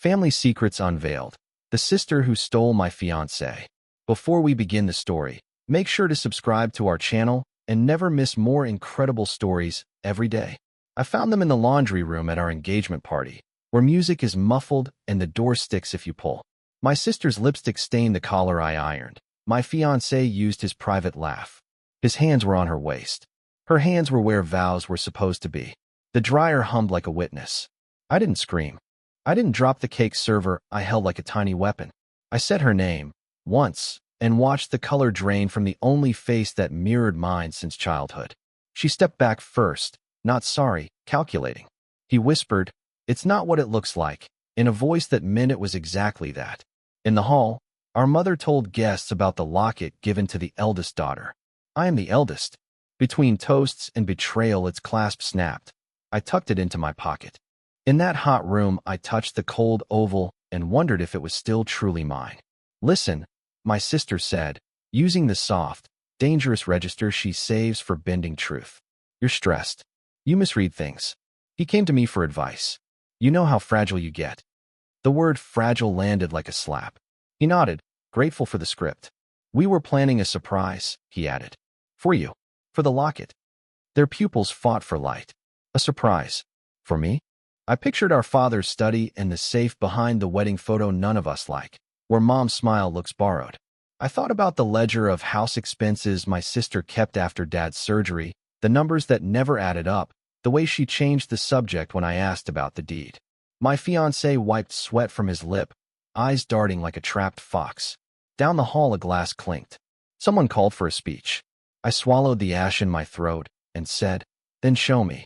Family Secrets Unveiled. The Sister Who Stole My Fiancé. Before we begin the story, make sure to subscribe to our channel and never miss more incredible stories every day. I found them in the laundry room at our engagement party, where music is muffled and the door sticks if you pull. My sister's lipstick stained the collar I ironed. My fiancé used his private laugh. His hands were on her waist. Her hands were where vows were supposed to be. The dryer hummed like a witness. I didn't scream. I didn't drop the cake server I held like a tiny weapon. I said her name, once, and watched the color drain from the only face that mirrored mine since childhood. She stepped back first, not sorry, calculating. He whispered, "It's not what it looks like," in a voice that meant it was exactly that. In the hall, our mother told guests about the locket given to the eldest daughter. I am the eldest. Between toasts and betrayal, its clasp snapped. I tucked it into my pocket. In that hot room, I touched the cold oval and wondered if it was still truly mine. "Listen," my sister said, using the soft, dangerous register she saves for bending truth. "You're stressed. You misread things." He came to me for advice. "You know how fragile you get." The word fragile landed like a slap. He nodded, grateful for the script. "We were planning a surprise," he added. "For you. For the locket." Their pupils fought for light. A surprise. For me? I pictured our father's study and the safe behind the wedding photo none of us like, where Mom's smile looks borrowed. I thought about the ledger of house expenses my sister kept after Dad's surgery, the numbers that never added up, the way she changed the subject when I asked about the deed. My fiancé wiped sweat from his lip, eyes darting like a trapped fox. Down the hall a glass clinked. Someone called for a speech. I swallowed the ash in my throat and said, "Then show me."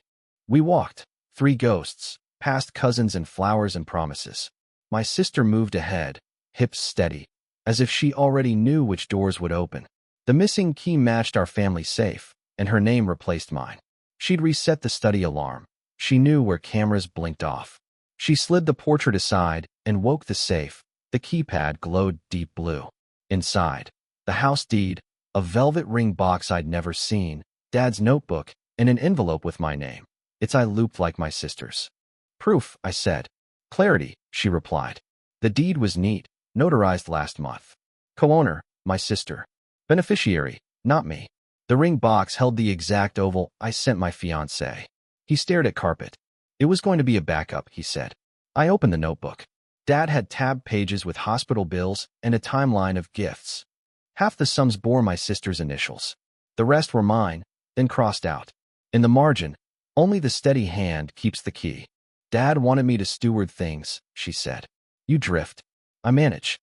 We walked, three ghosts, past cousins and flowers and promises. My sister moved ahead, hips steady, as if she already knew which doors would open. The missing key matched our family safe, and her name replaced mine. She'd reset the study alarm. She knew where cameras blinked off. She slid the portrait aside and woke the safe. The keypad glowed deep blue. Inside, the house deed, a velvet ring box I'd never seen, Dad's notebook, and an envelope with my name. Its eye looped like my sister's. "Proof," I said. "Clarity," she replied. The deed was neat, notarized last month. Co-owner, my sister. Beneficiary, not me. The ring box held the exact oval I sent my fiancé. He stared at carpet. "It was going to be a backup," he said. I opened the notebook. Dad had tab pages with hospital bills and a timeline of gifts. Half the sums bore my sister's initials. The rest were mine, then crossed out. In the margin, "Only the steady hand keeps the key." "Dad wanted me to steward things," she said. "You drift. I manage."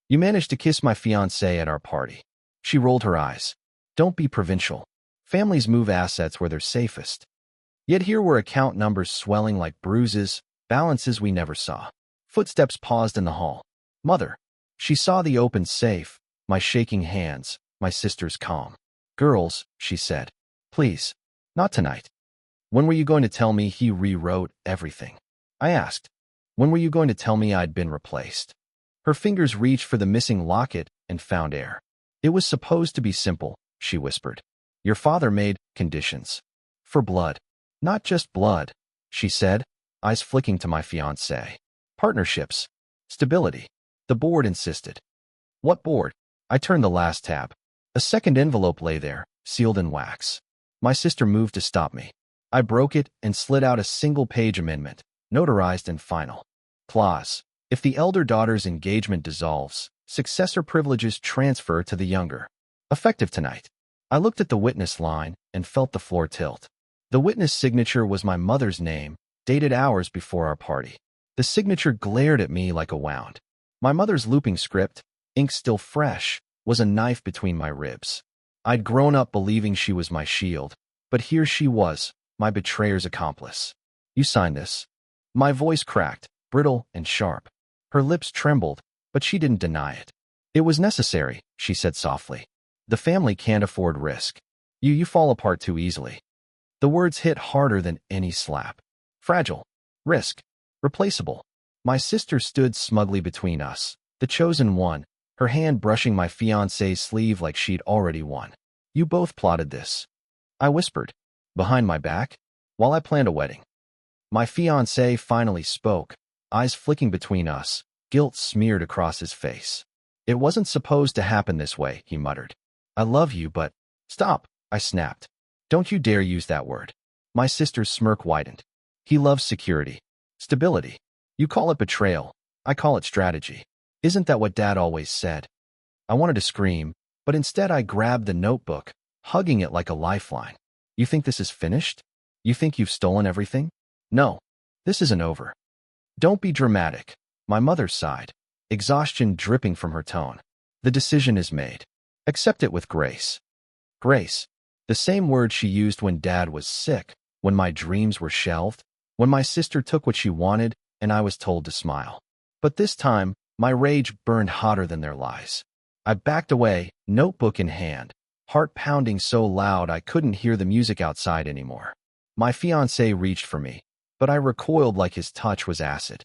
"You managed to kiss my fiancé at our party." She rolled her eyes. "Don't be provincial. Families move assets where they're safest." Yet here were account numbers swelling like bruises, balances we never saw. Footsteps paused in the hall. "Mother." She saw the open safe, my shaking hands, my sister's calm. "Girls," she said. "Please. Not tonight." "When were you going to tell me he rewrote everything?" I asked. "When were you going to tell me I'd been replaced?" Her fingers reached for the missing locket and found air. "It was supposed to be simple," she whispered. "Your father made conditions. For blood. Not just blood," she said, eyes flicking to my fiancé. "Partnerships. Stability." The board insisted. "What board?" I turned the last tab. A second envelope lay there, sealed in wax. My sister moved to stop me. I broke it and slid out a single-page amendment, notarized and final. Clause: if the elder daughter's engagement dissolves, successor privileges transfer to the younger. Effective tonight. I looked at the witness line and felt the floor tilt. The witness signature was my mother's name, dated hours before our party. The signature glared at me like a wound. My mother's looping script, ink still fresh, was a knife between my ribs. I'd grown up believing she was my shield, but here she was, my betrayer's accomplice. "You signed this." My voice cracked, brittle and sharp. Her lips trembled, but she didn't deny it. "It was necessary," she said softly. "The family can't afford risk. You fall apart too easily." The words hit harder than any slap. Fragile. Risk. Replaceable. My sister stood smugly between us, the chosen one, her hand brushing my fiancé's sleeve like she'd already won. "You both plotted this," I whispered. "Behind my back? While I planned a wedding." My fiancé finally spoke, eyes flicking between us, guilt smeared across his face. It wasn't supposed to happen this way, he muttered. I love you, but… Stop, I snapped. Don't you dare use that word. My sister's smirk widened. He loves security. Stability. You call it betrayal. I call it strategy. Isn't that what Dad always said? I wanted to scream, but instead I grabbed the notebook, hugging it like a lifeline. You think this is finished? You think you've stolen everything? No, this isn't over. Don't be dramatic. My mother sighed, exhaustion dripping from her tone. The decision is made. Accept it with grace. Grace. The same word she used when Dad was sick, when my dreams were shelved, when my sister took what she wanted and I was told to smile. But this time, my rage burned hotter than their lies. I backed away, notebook in hand, heart pounding so loud I couldn't hear the music outside anymore. My fiancé reached for me, but I recoiled like his touch was acid.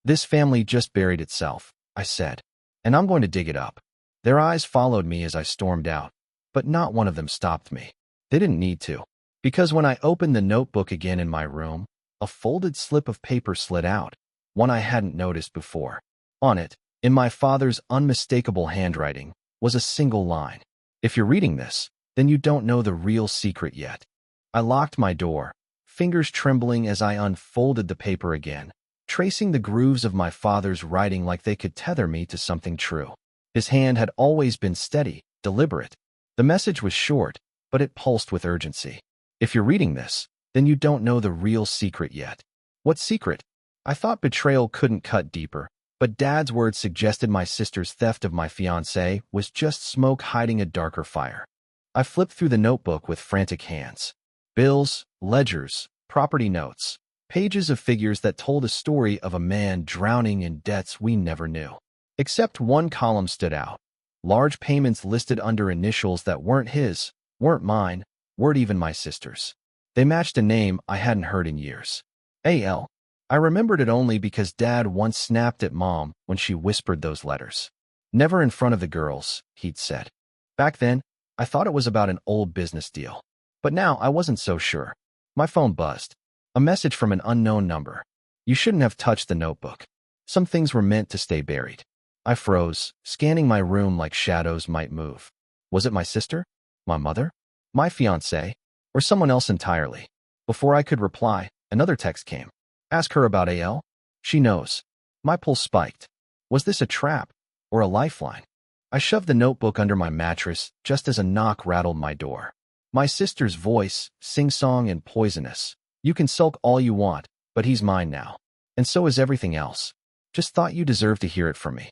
This family just buried itself, I said, and I'm going to dig it up. Their eyes followed me as I stormed out, but not one of them stopped me. They didn't need to, because when I opened the notebook again in my room, a folded slip of paper slid out, one I hadn't noticed before. On it, in my father's unmistakable handwriting, was a single line. If you're reading this, then you don't know the real secret yet. I locked my door, fingers trembling as I unfolded the paper again, tracing the grooves of my father's writing like they could tether me to something true. His hand had always been steady, deliberate. The message was short, but it pulsed with urgency. If you're reading this, then you don't know the real secret yet. What secret? I thought betrayal couldn't cut deeper, but Dad's words suggested my sister's theft of my fiancé was just smoke hiding a darker fire. I flipped through the notebook with frantic hands. Bills, ledgers, property notes, pages of figures that told a story of a man drowning in debts we never knew. Except one column stood out. Large payments listed under initials that weren't his, weren't mine, weren't even my sister's. They matched a name I hadn't heard in years. A.L. I remembered it only because Dad once snapped at Mom when she whispered those letters. Never in front of the girls, he'd said. Back then, I thought it was about an old business deal. But now I wasn't so sure. My phone buzzed. A message from an unknown number. You shouldn't have touched the notebook. Some things were meant to stay buried. I froze, scanning my room like shadows might move. Was it my sister? My mother? My fiancé? Or someone else entirely? Before I could reply, another text came. Ask her about A.L. She knows. My pulse spiked. Was this a trap? Or a lifeline? I shoved the notebook under my mattress just as a knock rattled my door. My sister's voice, sing-song and poisonous. You can sulk all you want, but he's mine now. And so is everything else. Just thought you deserved to hear it from me.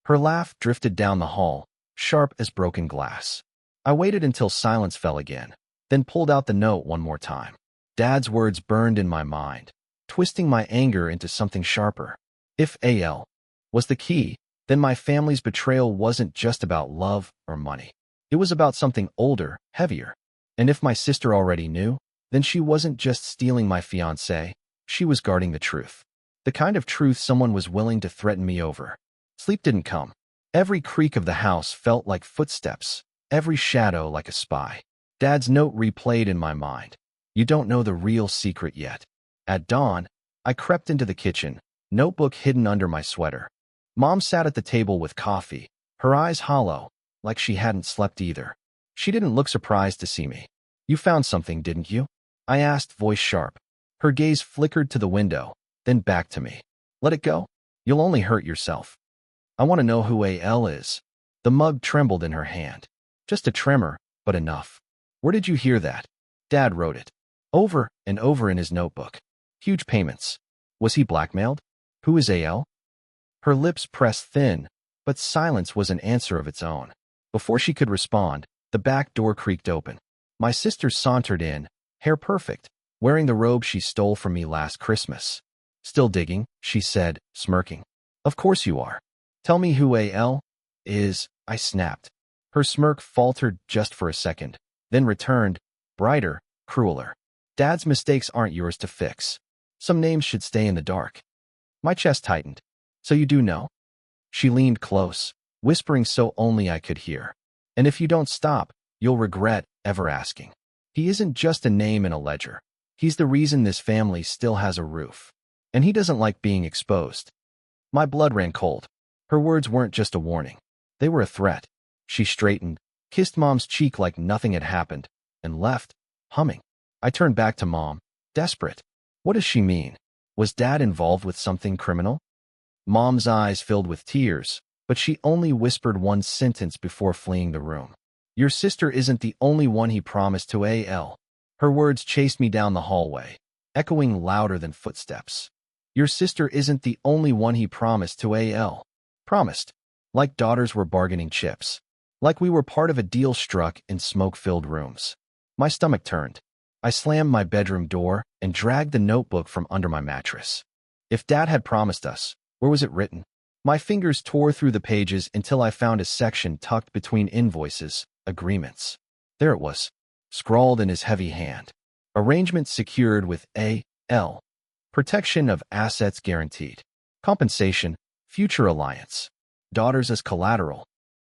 Her laugh drifted down the hall, sharp as broken glass. I waited until silence fell again, then pulled out the note one more time. Dad's words burned in my mind, twisting my anger into something sharper. If A.L. was the key, then my family's betrayal wasn't just about love or money. It was about something older, heavier. And if my sister already knew, then she wasn't just stealing my fiancé, she was guarding the truth. The kind of truth someone was willing to threaten me over. Sleep didn't come. Every creak of the house felt like footsteps, every shadow like a spy. Dad's note replayed in my mind. You don't know the real secret yet. At dawn, I crept into the kitchen, notebook hidden under my sweater. Mom sat at the table with coffee, her eyes hollow, like she hadn't slept either. She didn't look surprised to see me. You found something, didn't you? I asked, voice sharp. Her gaze flickered to the window, then back to me. Let it go. You'll only hurt yourself. I want to know who A.L. is. The mug trembled in her hand. Just a tremor, but enough. Where did you hear that? Dad wrote it. Over and over in his notebook. Huge payments. Was he blackmailed? Who is A.L.? Her lips pressed thin, but silence was an answer of its own. Before she could respond, the back door creaked open. My sister sauntered in, hair perfect, wearing the robe she stole from me last Christmas. Still digging, she said, smirking. Of course you are. Tell me who A.L. is, I snapped. Her smirk faltered just for a second, then returned, brighter, crueler. Dad's mistakes aren't yours to fix. Some names should stay in the dark. My chest tightened. So you do know? She leaned close, whispering so only I could hear. And if you don't stop, you'll regret ever asking. He isn't just a name in a ledger. He's the reason this family still has a roof. and he doesn't like being exposed. My blood ran cold. Her words weren't just a warning. They were a threat. She straightened, kissed Mom's cheek like nothing had happened, and left, humming. I turned back to Mom, desperate. What does she mean? Was Dad involved with something criminal? Mom's eyes filled with tears, but she only whispered one sentence before fleeing the room. Your sister isn't the only one he promised to AL. Her words chased me down the hallway, echoing louder than footsteps. Your sister isn't the only one he promised to AL. Promised. Like daughters were bargaining chips. Like we were part of a deal struck in smoke-filled rooms. My stomach turned. I slammed my bedroom door and dragged the notebook from under my mattress. If Dad had promised us, where was it written? My fingers tore through the pages until I found a section tucked between invoices, agreements. There it was, scrawled in his heavy hand. Arrangement secured with A.L. Protection of assets guaranteed. Compensation, future alliance. Daughters as collateral.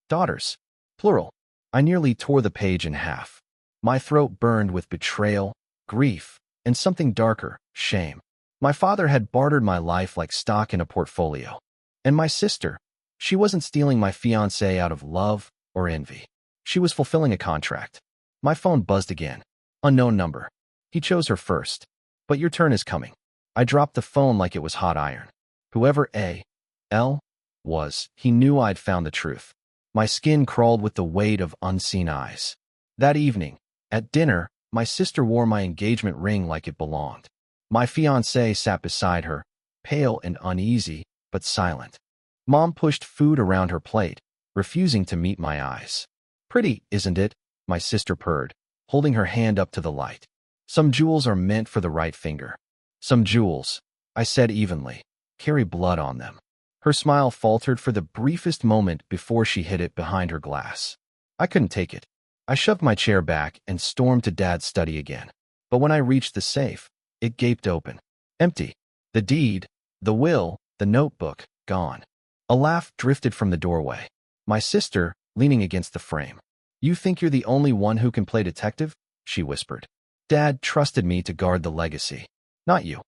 Daughters, plural. I nearly tore the page in half. My throat burned with betrayal, grief, and something darker, shame. My father had bartered my life like stock in a portfolio. And my sister, she wasn't stealing my fiancé out of love or envy. She was fulfilling a contract. My phone buzzed again. Unknown number. He chose her first. But your turn is coming. I dropped the phone like it was hot iron. Whoever A.L. was, he knew I'd found the truth. My skin crawled with the weight of unseen eyes. That evening, at dinner, my sister wore my engagement ring like it belonged. My fiancé sat beside her, pale and uneasy, but silent. Mom pushed food around her plate, refusing to meet my eyes. Pretty, isn't it? My sister purred, holding her hand up to the light. Some jewels are meant for the right finger. Some jewels, I said evenly, carry blood on them. Her smile faltered for the briefest moment before she hid it behind her glass. I couldn't take it. I shoved my chair back and stormed to Dad's study again. But when I reached the safe, it gaped open. Empty. The deed, the will, the notebook, gone. A laugh drifted from the doorway. My sister, leaning against the frame. You think you're the only one who can play detective? She whispered. Dad trusted me to guard the legacy. Not you.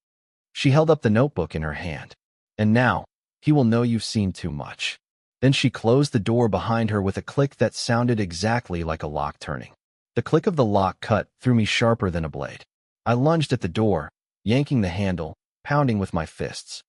She held up the notebook in her hand. And now, he will know you've seen too much. Then she closed the door behind her with a click that sounded exactly like a lock turning. The click of the lock cut through me sharper than a blade. I lunged at the door, yanking the handle, pounding with my fists.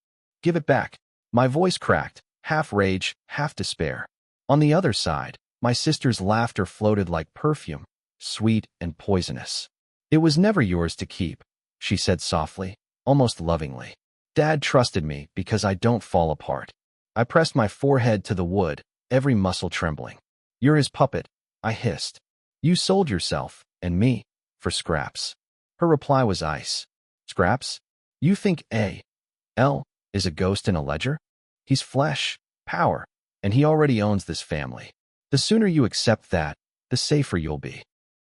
Give it back. My voice cracked, half rage, half despair. On the other side, my sister's laughter floated like perfume, sweet and poisonous. It was never yours to keep, she said softly, almost lovingly. Dad trusted me because I don't fall apart. I pressed my forehead to the wood, every muscle trembling. You're his puppet, I hissed. You sold yourself, and me, for scraps. Her reply was ice. Scraps? You think A.L. is a ghost in a ledger? He's flesh, power, and he already owns this family. The sooner you accept that, the safer you'll be.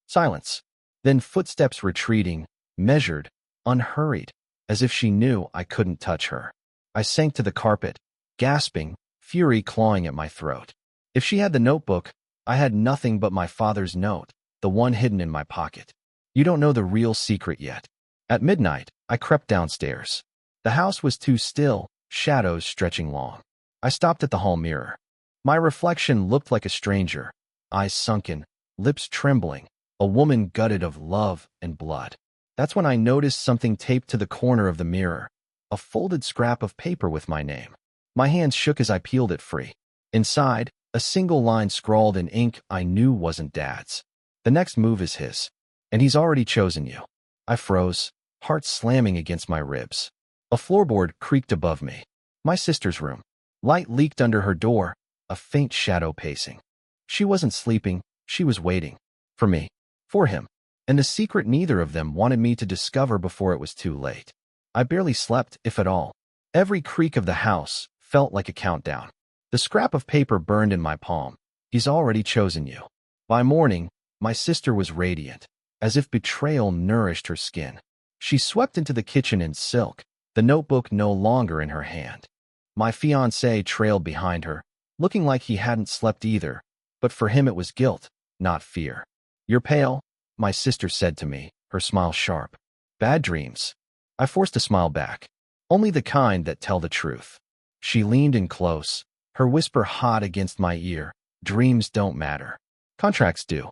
Silence. Then footsteps retreating, measured, unhurried, as if she knew I couldn't touch her. I sank to the carpet, gasping, fury clawing at my throat. If she had the notebook, I had nothing but my father's note, the one hidden in my pocket. You don't know the real secret yet. At midnight, I crept downstairs. The house was too still, shadows stretching long. I stopped at the hall mirror. My reflection looked like a stranger, eyes sunken, lips trembling, a woman gutted of love and blood. That's when I noticed something taped to the corner of the mirror, a folded scrap of paper with my name. My hands shook as I peeled it free. Inside, a single line scrawled in ink I knew wasn't Dad's. The next move is his, and he's already chosen you. I froze, heart slamming against my ribs. A floorboard creaked above me. My sister's room. Light leaked under her door, a faint shadow pacing. She wasn't sleeping, she was waiting. For me. For him. And the secret neither of them wanted me to discover before it was too late. I barely slept, if at all. Every creak of the house felt like a countdown. The scrap of paper burned in my palm. He's already chosen you. By morning, my sister was radiant, as if betrayal nourished her skin. She swept into the kitchen in silk, the notebook no longer in her hand. My fiancé trailed behind her, looking like he hadn't slept either, but for him it was guilt, not fear. You're pale, my sister said to me, her smile sharp. Bad dreams. I forced a smile back. Only the kind that tell the truth. She leaned in close, her whisper hot against my ear. Dreams don't matter. Contracts do.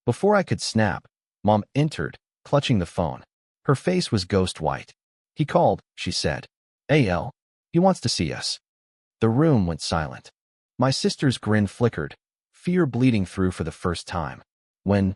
Before I could snap, Mom entered, clutching the phone. Her face was ghost white. He called, she said. AL, he wants to see us. The room went silent. My sister's grin flickered, fear bleeding through for the first time. When?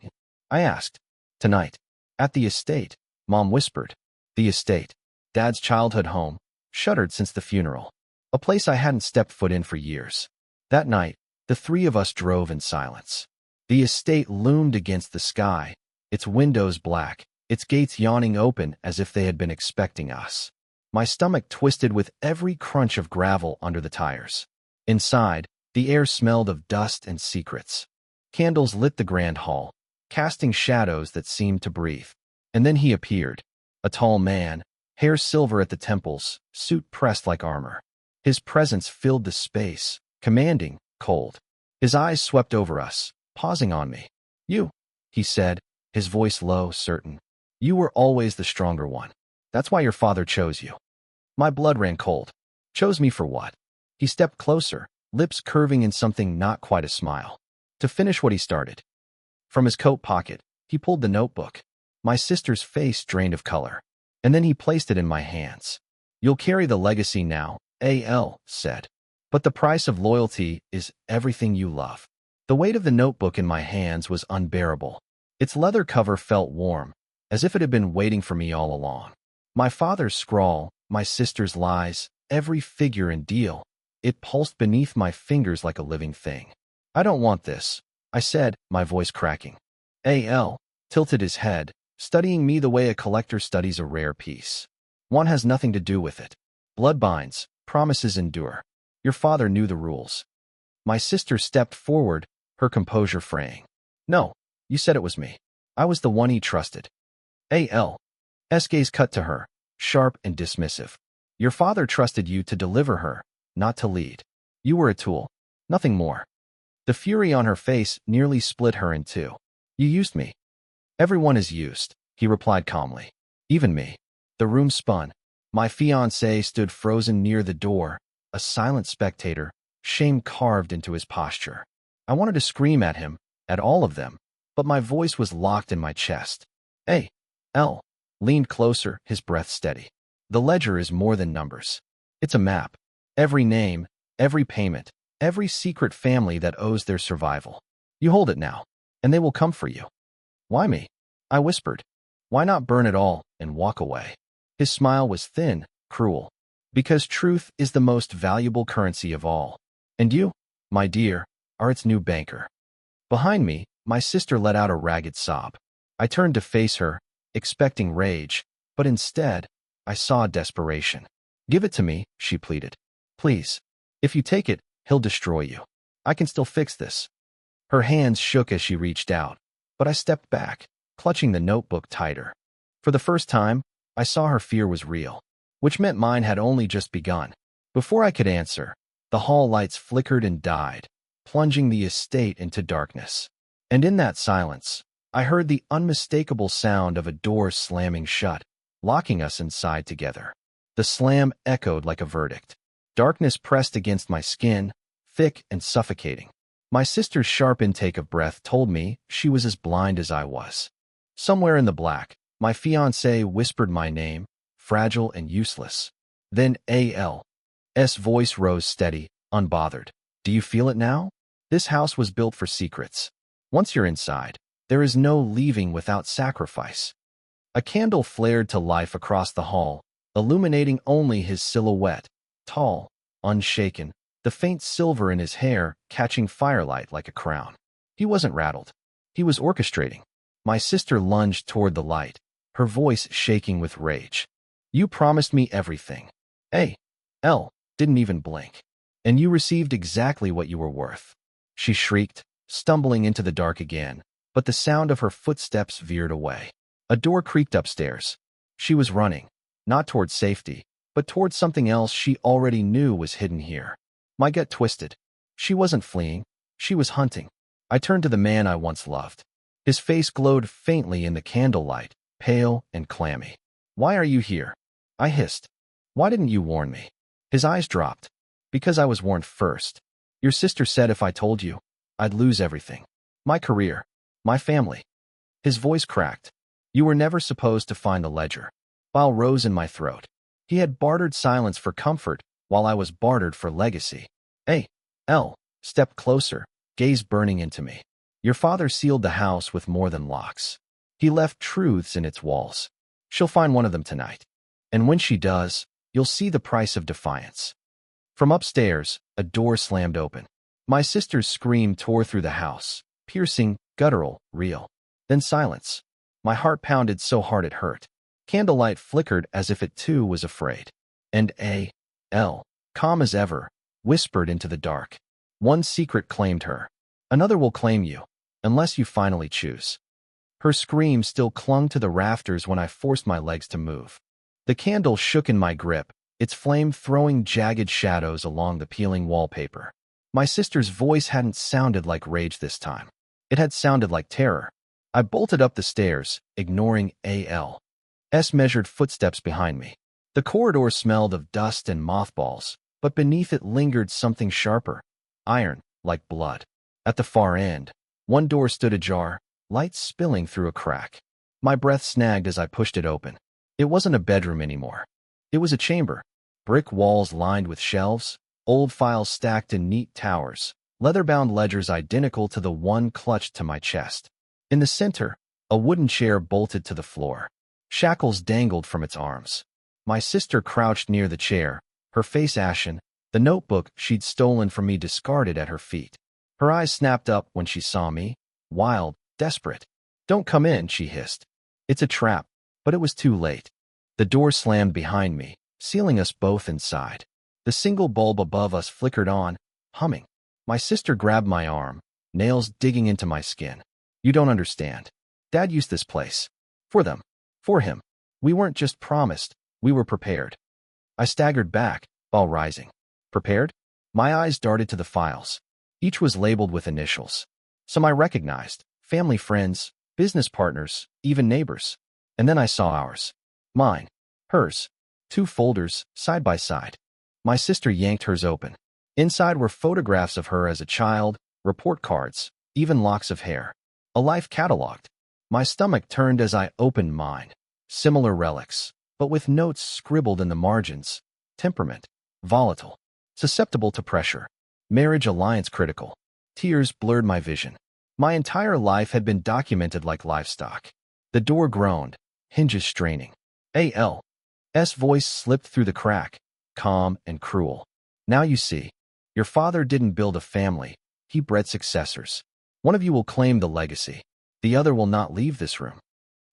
I asked. Tonight. At the estate, Mom whispered. The estate. Dad's childhood home, shuttered since the funeral. A place I hadn't stepped foot in for years. That night, the three of us drove in silence. The estate loomed against the sky, its windows black, its gates yawning open as if they had been expecting us. My stomach twisted with every crunch of gravel under the tires. Inside, the air smelled of dust and secrets. Candles lit the grand hall, casting shadows that seemed to breathe. And then he appeared, a tall man, hair silver at the temples, suit pressed like armor. His presence filled the space, commanding, cold. His eyes swept over us, pausing on me. You, he said, his voice low, certain. You were always the stronger one. That's why your father chose you. My blood ran cold. Chose me for what? He stepped closer, lips curving in something not quite a smile. To finish what he started. From his coat pocket, he pulled the notebook. My sister's face drained of color. And then he placed it in my hands. You'll carry the legacy now, AL said. But the price of loyalty is everything you love. The weight of the notebook in my hands was unbearable. Its leather cover felt warm, as if it had been waiting for me all along. My father's scrawl, my sister's lies, every figure and deal. It pulsed beneath my fingers like a living thing. I don't want this, I said, my voice cracking. AL tilted his head, studying me the way a collector studies a rare piece. One has nothing to do with it. Blood binds, promises endure. Your father knew the rules. My sister stepped forward, her composure fraying. No, you said it was me. I was the one he trusted. AL. Gaze cut to her, sharp and dismissive. Your father trusted you to deliver her, not to lead. You were a tool, nothing more. The fury on her face nearly split her in two. You used me. Everyone is used, he replied calmly. Even me. The room spun. My fiancé stood frozen near the door, a silent spectator, shame carved into his posture. I wanted to scream at him, at all of them, but my voice was locked in my chest. L. Leaned closer, his breath steady. The ledger is more than numbers. It's a map. Every name, every payment, every secret family that owes their survival. You hold it now, and they will come for you. Why me? I whispered. Why not burn it all and walk away? His smile was thin, cruel. Because truth is the most valuable currency of all. And you, my dear, are its new banker. Behind me, my sister let out a ragged sob. I turned to face her, expecting rage, but instead, I saw desperation. Give it to me, she pleaded. Please. If you take it, he'll destroy you. I can still fix this. Her hands shook as she reached out, but I stepped back, clutching the notebook tighter. For the first time, I saw her fear was real, which meant mine had only just begun. Before I could answer, the hall lights flickered and died, plunging the estate into darkness. And in that silence, I heard the unmistakable sound of a door slamming shut, locking us inside together. The slam echoed like a verdict. Darkness pressed against my skin, thick and suffocating. My sister's sharp intake of breath told me she was as blind as I was. Somewhere in the black, my fiancé whispered my name, fragile and useless. Then AL's voice rose steady, unbothered. Do you feel it now? This house was built for secrets. Once you're inside, there is no leaving without sacrifice. A candle flared to life across the hall, illuminating only his silhouette, tall, unshaken, the faint silver in his hair catching firelight like a crown. He wasn't rattled. He was orchestrating. My sister lunged toward the light, her voice shaking with rage. You promised me everything. L didn't even blink. And you received exactly what you were worth. She shrieked, stumbling into the dark again, but the sound of her footsteps veered away. A door creaked upstairs. She was running, not toward safety, but toward something else she already knew was hidden here. My gut twisted. She wasn't fleeing. She was hunting. I turned to the man I once loved. His face glowed faintly in the candlelight, pale and clammy. Why are you here? I hissed. Why didn't you warn me? His eyes dropped. Because I was warned first. Your sister said if I told you, I'd lose everything. My career. My family. His voice cracked. You were never supposed to find the ledger. Bile rose in my throat. He had bartered silence for comfort, while I was bartered for legacy. A.L. stepped closer, gaze burning into me. Your father sealed the house with more than locks. He left truths in its walls. She'll find one of them tonight. And when she does, you'll see the price of defiance. From upstairs, a door slammed open. My sister's scream tore through the house, piercing, guttural, real. Then silence. My heart pounded so hard it hurt. Candlelight flickered as if it too was afraid. And A.L., calm as ever, whispered into the dark. One secret claimed her. Another will claim you, unless you finally choose. Her scream still clung to the rafters when I forced my legs to move. The candle shook in my grip, its flame throwing jagged shadows along the peeling wallpaper. My sister's voice hadn't sounded like rage this time. It had sounded like terror. I bolted up the stairs, ignoring A.L.'s measured footsteps behind me. The corridor smelled of dust and mothballs, but beneath it lingered something sharper. Iron, like blood. At the far end, one door stood ajar, light spilling through a crack. My breath snagged as I pushed it open. It wasn't a bedroom anymore. It was a chamber. Brick walls lined with shelves, old files stacked in neat towers, leather-bound ledgers identical to the one clutched to my chest. In the center, a wooden chair bolted to the floor. Shackles dangled from its arms. My sister crouched near the chair, her face ashen, the notebook she'd stolen from me discarded at her feet. Her eyes snapped up when she saw me, wild, desperate. "Don't come in," she hissed. "It's a trap." But it was too late. The door slammed behind me, sealing us both inside. The single bulb above us flickered on, humming. My sister grabbed my arm, nails digging into my skin. "You don't understand. Dad used this place. For them. For him. We weren't just promised, we were prepared." I staggered back, while rising. Prepared? My eyes darted to the files. Each was labeled with initials. Some I recognized, family friends, business partners, even neighbors. And then I saw ours. Mine. Hers. 2 folders, side by side. My sister yanked hers open. Inside were photographs of her as a child, report cards, even locks of hair. A life cataloged. My stomach turned as I opened mine. Similar relics, but with notes scribbled in the margins. Temperament. Volatile. Susceptible to pressure. Marriage alliance critical. Tears blurred my vision. My entire life had been documented like livestock. The door groaned, hinges straining. A.L.'s voice slipped through the crack, calm and cruel. "Now you see. Your father didn't build a family, he bred successors. One of you will claim the legacy. The other will not leave this room."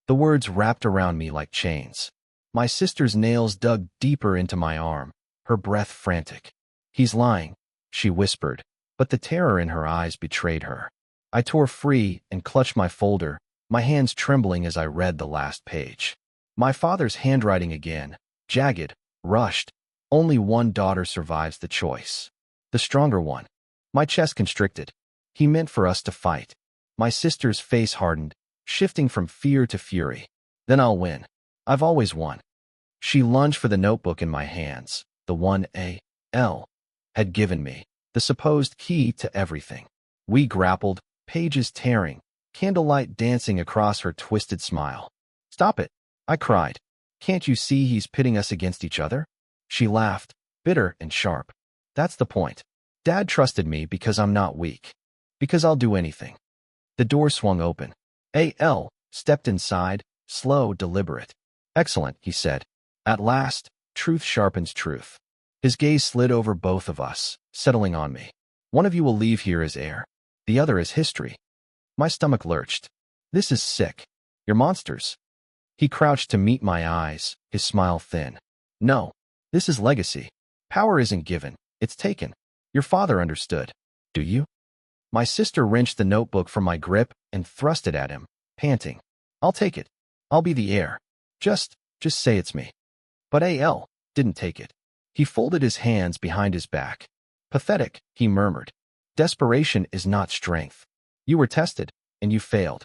The words wrapped around me like chains. My sister's nails dug deeper into my arm, her breath frantic. "He's lying," she whispered, but the terror in her eyes betrayed her. I tore free and clutched my folder, my hands trembling as I read the last page. My father's handwriting again, jagged, rushed. "Only one daughter survives the choice. The stronger one." My chest constricted. He meant for us to fight. My sister's face hardened, shifting from fear to fury. "Then I'll win. I've always won." She lunged for the notebook in my hands, the one A.L. had given me, the supposed key to everything. We grappled, pages tearing, candlelight dancing across her twisted smile. "Stop it," I cried. "Can't you see he's pitting us against each other?" She laughed, bitter and sharp. "That's the point. Dad trusted me because I'm not weak. Because I'll do anything." The door swung open. A.L. stepped inside, slow, deliberate. "Excellent," he said. "At last, truth sharpens truth." His gaze slid over both of us, settling on me. "One of you will leave here as heir. The other as history." My stomach lurched. "This is sick. You're monsters." He crouched to meet my eyes, his smile thin. "No. This is legacy. Power isn't given, it's taken. Your father understood. Do you?" My sister wrenched the notebook from my grip and thrust it at him, panting. "I'll take it. I'll be the heir. Just say it's me." But A.L. didn't take it. He folded his hands behind his back. "Pathetic," he murmured. "Desperation is not strength. You were tested, and you failed."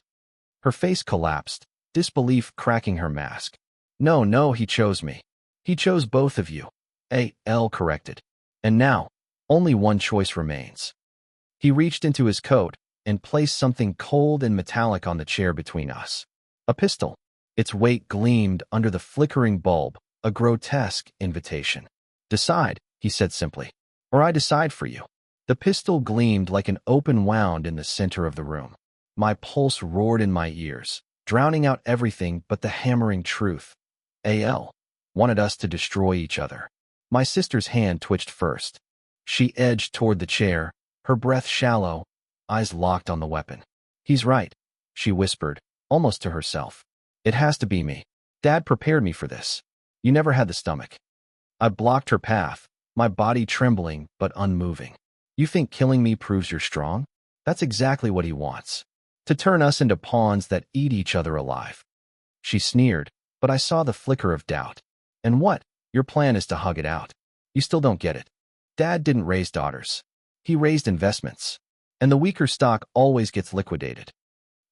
Her face collapsed, disbelief cracking her mask. "No, he chose me. He chose both of you. A.L. corrected. And now, only one choice remains. He reached into his coat and placed something cold and metallic on the chair between us. A pistol. Its weight gleamed under the flickering bulb, a grotesque invitation. Decide, he said simply, or I decide for you. The pistol gleamed like an open wound in the center of the room. My pulse roared in my ears, drowning out everything but the hammering truth. A.L. wanted us to destroy each other. My sister's hand twitched first. She edged toward the chair, her breath shallow, eyes locked on the weapon. He's right, she whispered, almost to herself. It has to be me. Dad prepared me for this. You never had the stomach. I blocked her path, my body trembling but unmoving. You think killing me proves you're strong? That's exactly what he wants. To turn us into pawns that eat each other alive. She sneered, but I saw the flicker of doubt. And what? Your plan is to hug it out. You still don't get it. Dad didn't raise daughters. He raised investments. And the weaker stock always gets liquidated.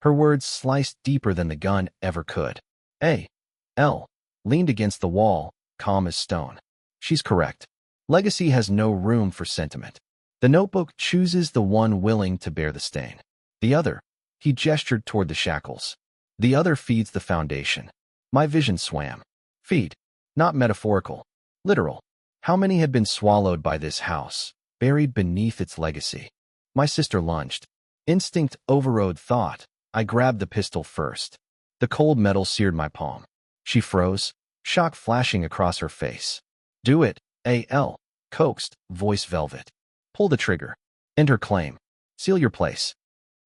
Her words sliced deeper than the gun ever could. A.L. leaned against the wall, calm as stone. She's correct. Legacy has no room for sentiment. The notebook chooses the one willing to bear the stain. The other, he gestured toward the shackles. The other feeds the foundation. My vision swam. Feed. Not metaphorical. Literal. How many had been swallowed by this house, buried beneath its legacy? My sister lunged. Instinct overrode thought. I grabbed the pistol first. The cold metal seared my palm. She froze, shock flashing across her face. Do it, A.L. coaxed, voice velvet. Pull the trigger. Enter claim. Seal your place.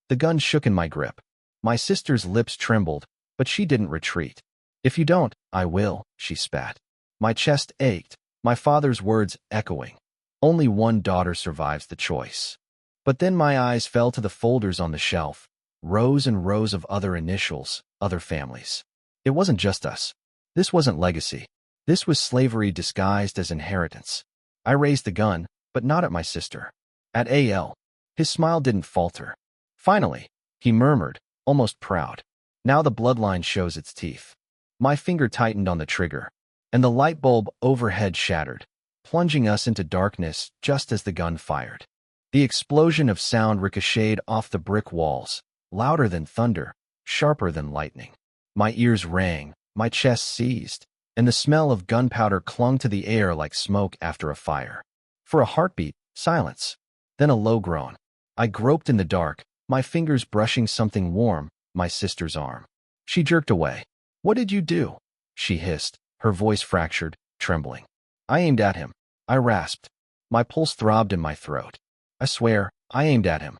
The gun shook in my grip. My sister's lips trembled, but she didn't retreat. If you don't, I will, she spat. My chest ached, my father's words echoing. Only one daughter survives the choice. But then my eyes fell to the folders on the shelf, rows and rows of other initials, other families. It wasn't just us. This wasn't legacy. This was slavery disguised as inheritance. I raised the gun, but not at my sister. At A.L. His smile didn't falter. Finally, he murmured, almost proud. Now the bloodline shows its teeth. My finger tightened on the trigger, and the light bulb overhead shattered, plunging us into darkness just as the gun fired. The explosion of sound ricocheted off the brick walls, louder than thunder, sharper than lightning. My ears rang, my chest seized, and the smell of gunpowder clung to the air like smoke after a fire. For a heartbeat, silence. Then a low groan. I groped in the dark, my fingers brushing something warm, my sister's arm. She jerked away. What did you do? She hissed, her voice fractured, trembling. I aimed at him. I rasped. My pulse throbbed in my throat. I swear, I aimed at him.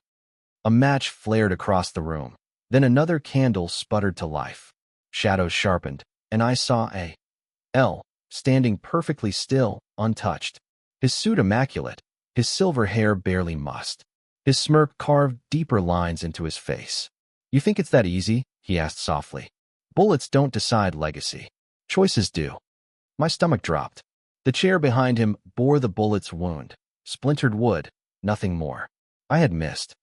A match flared across the room. Then another candle sputtered to life. Shadows sharpened, and I saw A.L. standing perfectly still, untouched. His suit immaculate, his silver hair barely mussed. His smirk carved deeper lines into his face. You think it's that easy? He asked softly. Bullets don't decide legacy. Choices do. My stomach dropped. The chair behind him bore the bullet's wound. Splintered wood, nothing more. I had missed.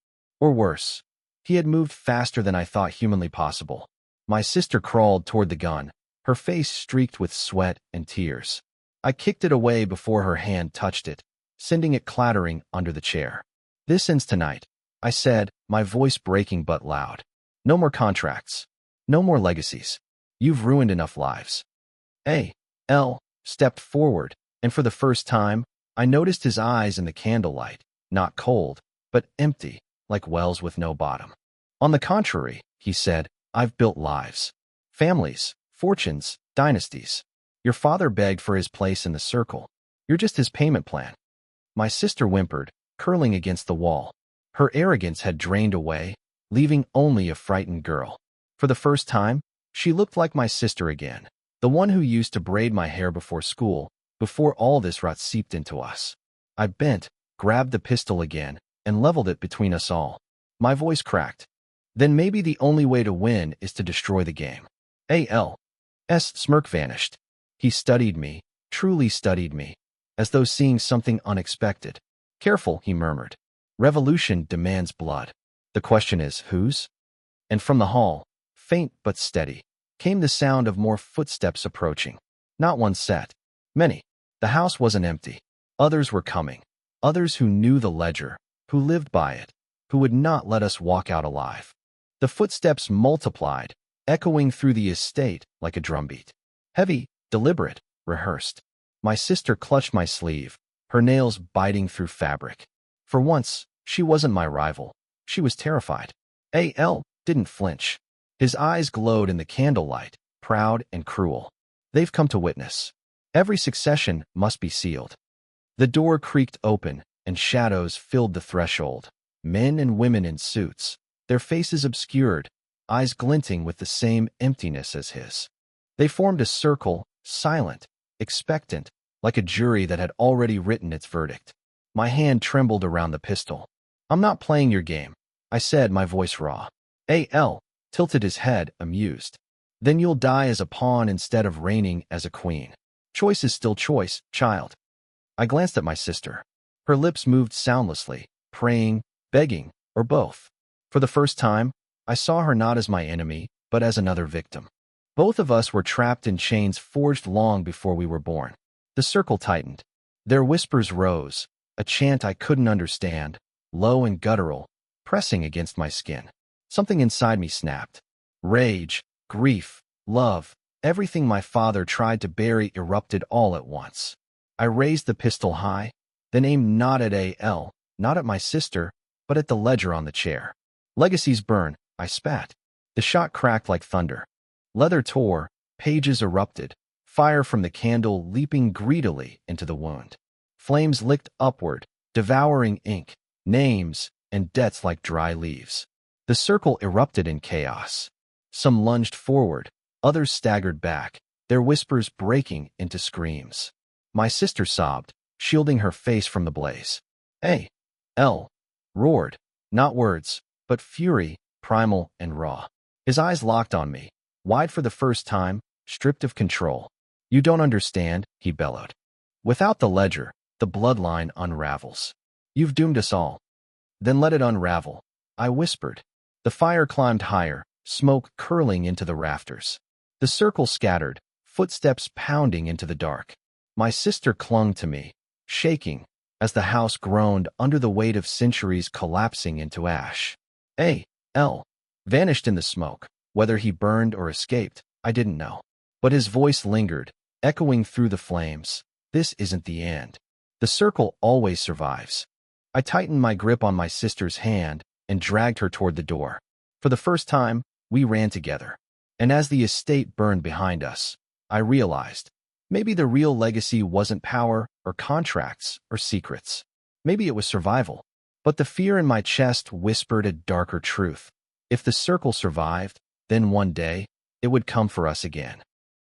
Or worse. He had moved faster than I thought humanly possible. My sister crawled toward the gun, her face streaked with sweat and tears. I kicked it away before her hand touched it, sending it clattering under the chair. This ends tonight, I said, my voice breaking but loud. No more contracts. No more legacies. You've ruined enough lives. A.L. stepped forward, and for the first time, I noticed his eyes in the candlelight, not cold, but empty, like wells with no bottom. On the contrary, he said, I've built lives. Families, fortunes, dynasties. Your father begged for his place in the circle. You're just his payment plan. My sister whimpered, curling against the wall. Her arrogance had drained away, leaving only a frightened girl. For the first time, she looked like my sister again, the one who used to braid my hair before school, before all this rot seeped into us. I bent, grabbed the pistol again, and leveled it between us all. My voice cracked. Then maybe the only way to win is to destroy the game. A.L.'s smirk vanished. He studied me, truly studied me, as though seeing something unexpected. Careful, he murmured. Revolution demands blood. The question is, whose? And from the hall, faint but steady, came the sound of more footsteps approaching. Not one set, Many. The house wasn't empty. Others were coming. Others who knew the ledger, who lived by it, who would not let us walk out alive. The footsteps multiplied, echoing through the estate like a drumbeat. Heavy, deliberate, rehearsed. My sister clutched my sleeve, her nails biting through fabric. For once, she wasn't my rival. She was terrified. A.L. didn't flinch. His eyes glowed in the candlelight, proud and cruel. They've come to witness. Every succession must be sealed. The door creaked open, and shadows filled the threshold. Men and women in suits, their faces obscured, eyes glinting with the same emptiness as his. They formed a circle, silent, expectant, like a jury that had already written its verdict. My hand trembled around the pistol. "I'm not playing your game," I said, my voice raw. A.L. tilted his head, amused. "Then you'll die as a pawn instead of reigning as a queen. Choice is still choice, child." I glanced at my sister. Her lips moved soundlessly, praying, begging, or both. For the first time, I saw her not as my enemy, but as another victim. Both of us were trapped in chains forged long before we were born. The circle tightened. Their whispers rose, a chant I couldn't understand, low and guttural, pressing against my skin. Something inside me snapped. Rage, grief, love, everything my father tried to bury erupted all at once. I raised the pistol high, then aimed not at A.L., not at my sister, but at the ledger on the chair. "Legacies burn," I spat. The shot cracked like thunder. Leather tore, pages erupted, fire from the candle leaping greedily into the wound. Flames licked upward, devouring ink, names, and debts like dry leaves. The circle erupted in chaos. Some lunged forward, others staggered back, their whispers breaking into screams. My sister sobbed, shielding her face from the blaze. A.L. roared, not words, but fury, primal and raw. His eyes locked on me, wide for the first time, stripped of control. "You don't understand," he bellowed. "Without the ledger, the bloodline unravels. You've doomed us all." "Then let it unravel," I whispered. The fire climbed higher, smoke curling into the rafters. The circle scattered, footsteps pounding into the dark. My sister clung to me, shaking, as the house groaned under the weight of centuries collapsing into ash. A.L. vanished in the smoke. Whether he burned or escaped, I didn't know. But his voice lingered, echoing through the flames. "This isn't the end. The circle always survives." I tightened my grip on my sister's hand and dragged her toward the door. For the first time, we ran together. And as the estate burned behind us, I realized, maybe the real legacy wasn't power or contracts or secrets. Maybe it was survival. But the fear in my chest whispered a darker truth. If the circle survived, then one day, it would come for us again.